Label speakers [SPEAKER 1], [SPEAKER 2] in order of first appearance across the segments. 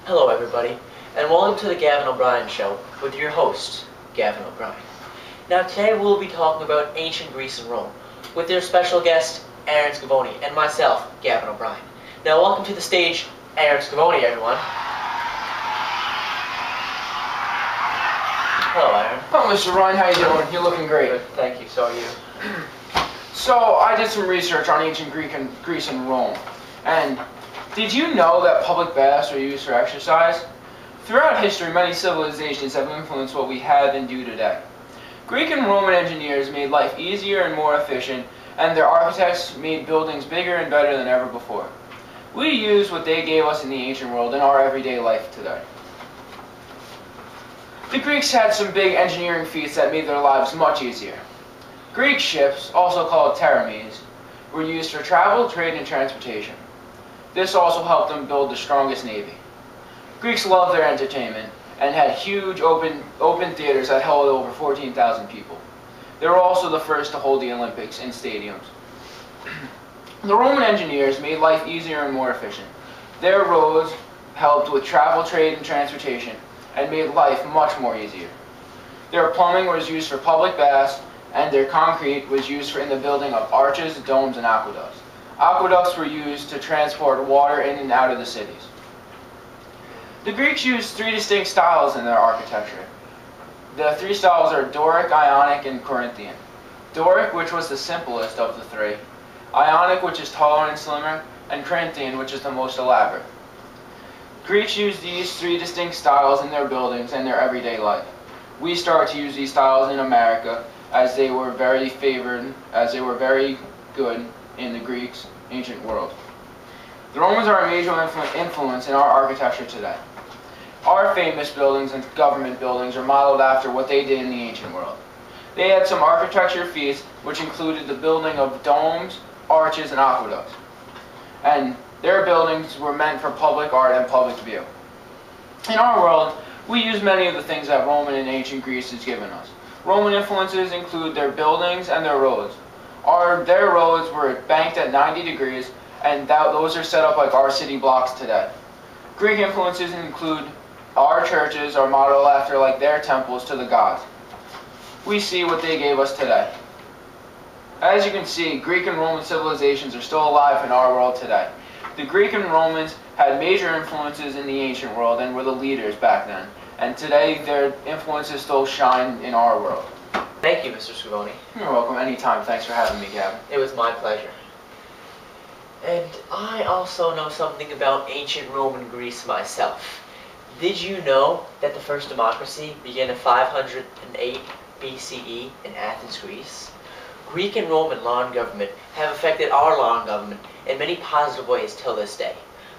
[SPEAKER 1] Hello everybody, and welcome to the Gavin O'Brien Show with your host, Gavin O'Brien. Now today we'll be talking about ancient Greece and Rome with their special guest, Aaron Scavone, and myself, Gavin O'Brien. Now welcome to the stage, Aaron Scavone, everyone. Hello, Aaron.
[SPEAKER 2] Oh, Mr. Ryan, how you doing? You're looking great.
[SPEAKER 1] Good, thank you, so are you.
[SPEAKER 2] So, I did some research on ancient Greece and Rome, and did you know that public baths were used for exercise? Throughout history, many civilizations have influenced what we have and do today. Greek and Roman engineers made life easier and more efficient, and their architects made buildings bigger and better than ever before. We use what they gave us in the ancient world in our everyday life today. The Greeks had some big engineering feats that made their lives much easier. Greek ships, also called terrames, were used for travel, trade, and transportation. This also helped them build the strongest navy. Greeks loved their entertainment and had huge open theaters that held over 14,000 people. They were also the first to hold the Olympics in stadiums. The Roman engineers made life easier and more efficient. Their roads helped with travel, trade, and transportation and made life much more easier. Their plumbing was used for public baths, and their concrete was used in the building of arches, domes, and aqueducts. Aqueducts were used to transport water in and out of the cities. The Greeks used three distinct styles in their architecture. The three styles are Doric, Ionic, and Corinthian. Doric, which was the simplest of the three, Ionic, which is taller and slimmer, and Corinthian, which is the most elaborate. Greeks used these three distinct styles in their buildings and their everyday life. We started to use these styles in America as they were very good in the Greeks' ancient world. The Romans are a major influence in our architecture today. Our famous buildings and government buildings are modeled after what they did in the ancient world. They had some architecture feats which included the building of domes, arches, and aqueducts. And their buildings were meant for public art and public view. In our world, we use many of the things that Roman and ancient Greece has given us. Roman influences include their buildings and their roads. Their roads were banked at 90 degrees, and those are set up like our city blocks today. Greek influences include our churches are modeled after like their temples to the gods. We see what they gave us today. As you can see, Greek and Roman civilizations are still alive in our world today. The Greek and Romans had major influences in the ancient world and were the leaders back then. And today, their influences still shine in our world.
[SPEAKER 1] Thank you, Mr. Scavone.
[SPEAKER 2] You're welcome. Anytime. Thanks for having me, Gavin.
[SPEAKER 1] It was my pleasure. And I also know something about ancient Roman Greece myself. Did you know that the first democracy began in 508 BCE in Athens, Greece? Greek and Roman law and government have affected our law and government in many positive ways till this day.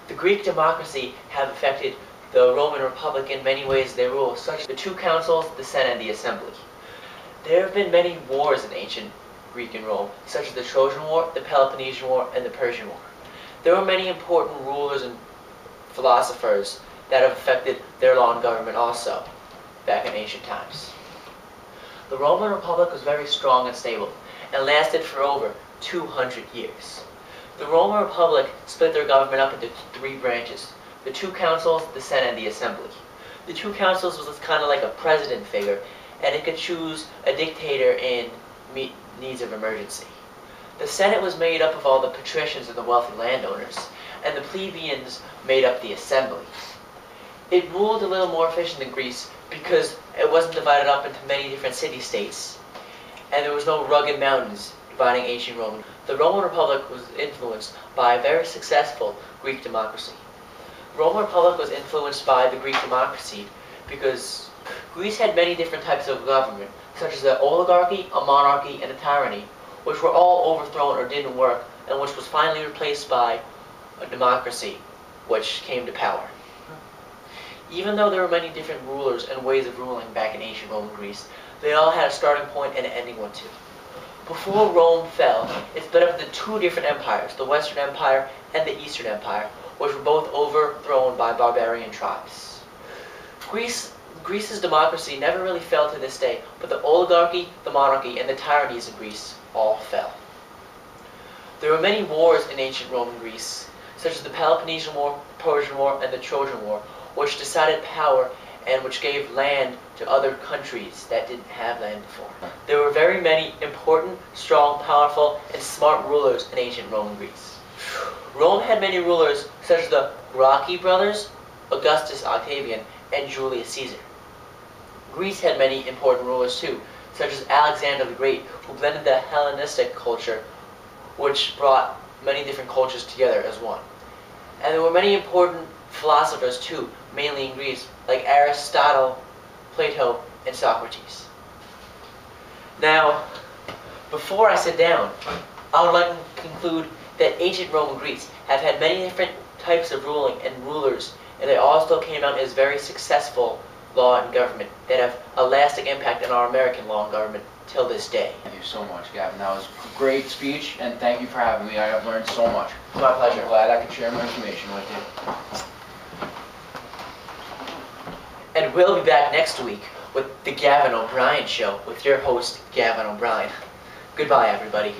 [SPEAKER 1] The Greek democracy have affected the Roman Republic in many ways they rule, such as the two councils, the Senate, and the Assembly. There have been many wars in ancient Greek and Rome, such as the Trojan War, the Peloponnesian War, and the Persian War. There were many important rulers and philosophers that have affected their law and government also, back in ancient times. The Roman Republic was very strong and stable, and lasted for over 200 years. The Roman Republic split their government up into three branches: the two councils, the Senate, and the Assembly. The two councils was kind of like a president figure, and it could choose a dictator in needs of emergency. The Senate was made up of all the patricians and the wealthy landowners, and the plebeians made up the Assembly. It ruled a little more efficient than Greece because it wasn't divided up into many different city-states, and there was no rugged mountains dividing ancient Rome. The Roman Republic was influenced by a very successful Greek democracy. The Roman Republic was influenced by the Greek democracy because Greece had many different types of government, such as the oligarchy, a monarchy, and a tyranny, which were all overthrown or didn't work, and which was finally replaced by a democracy, which came to power. Even though there were many different rulers and ways of ruling back in ancient Roman Greece, they all had a starting point and an ending one too. Before Rome fell, it split up into two different empires, the Western Empire and the Eastern Empire, which were both overthrown by barbarian tribes. Greece's democracy never really fell to this day, but the oligarchy, the monarchy, and the tyrannies of Greece all fell. There were many wars in ancient Roman Greece, such as the Peloponnesian War, Persian War, and the Trojan War, which decided power and which gave land to other countries that didn't have land before. There were very many important, strong, powerful, and smart rulers in ancient Roman Greece. Rome had many rulers such as the Gracchi brothers, Augustus Octavian, and Julius Caesar. Greece had many important rulers too, such as Alexander the Great, who blended the Hellenistic culture, which brought many different cultures together as one. And there were many important philosophers too, mainly in Greece, like Aristotle, Plato, and Socrates. Now, before I sit down, I would like to conclude that ancient Roman Greece have had many different types of ruling and rulers, and they all still came out as very successful law and government that have a lasting impact on our American law and government till this day.
[SPEAKER 2] Thank you so much, Gavin. That was a great speech, and thank you for having me. I have learned so much.
[SPEAKER 1] My pleasure.
[SPEAKER 2] I'm glad I could share my information with you.
[SPEAKER 1] And we'll be back next week with the Gavin O'Brien Show with your host, Gavin O'Brien. Goodbye, everybody.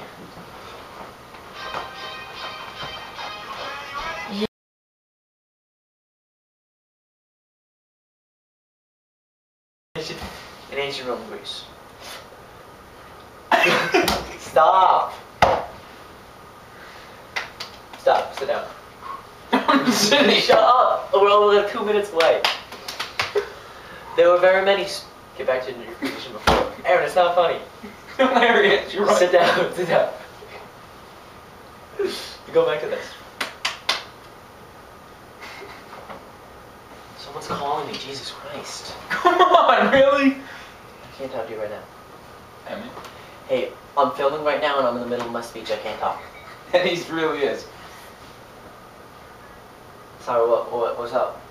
[SPEAKER 1] In ancient Roman Greece. Stop! Stop, sit down.
[SPEAKER 2] I'm sitting.
[SPEAKER 1] Shut up! We're only 2 minutes away. There were very many... Get back to your position before. Aaron, it's not funny.
[SPEAKER 2] Hilarious, you're right.
[SPEAKER 1] Sit down, sit down. Go back to this. Someone's calling me, Jesus Christ.
[SPEAKER 2] Come on, really?
[SPEAKER 1] I can't talk to you right now.
[SPEAKER 2] Emmy?
[SPEAKER 1] Hey, I'm filming right now and I'm in the middle of my speech, I can't talk.
[SPEAKER 2] And he really is.
[SPEAKER 1] Sorry, what's up?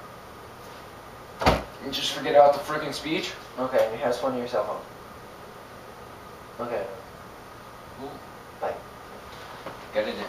[SPEAKER 2] You just forget about the freaking speech?
[SPEAKER 1] Okay, have fun on your cell phone. Okay.
[SPEAKER 2] Ooh.
[SPEAKER 1] Bye.
[SPEAKER 2] Get it in.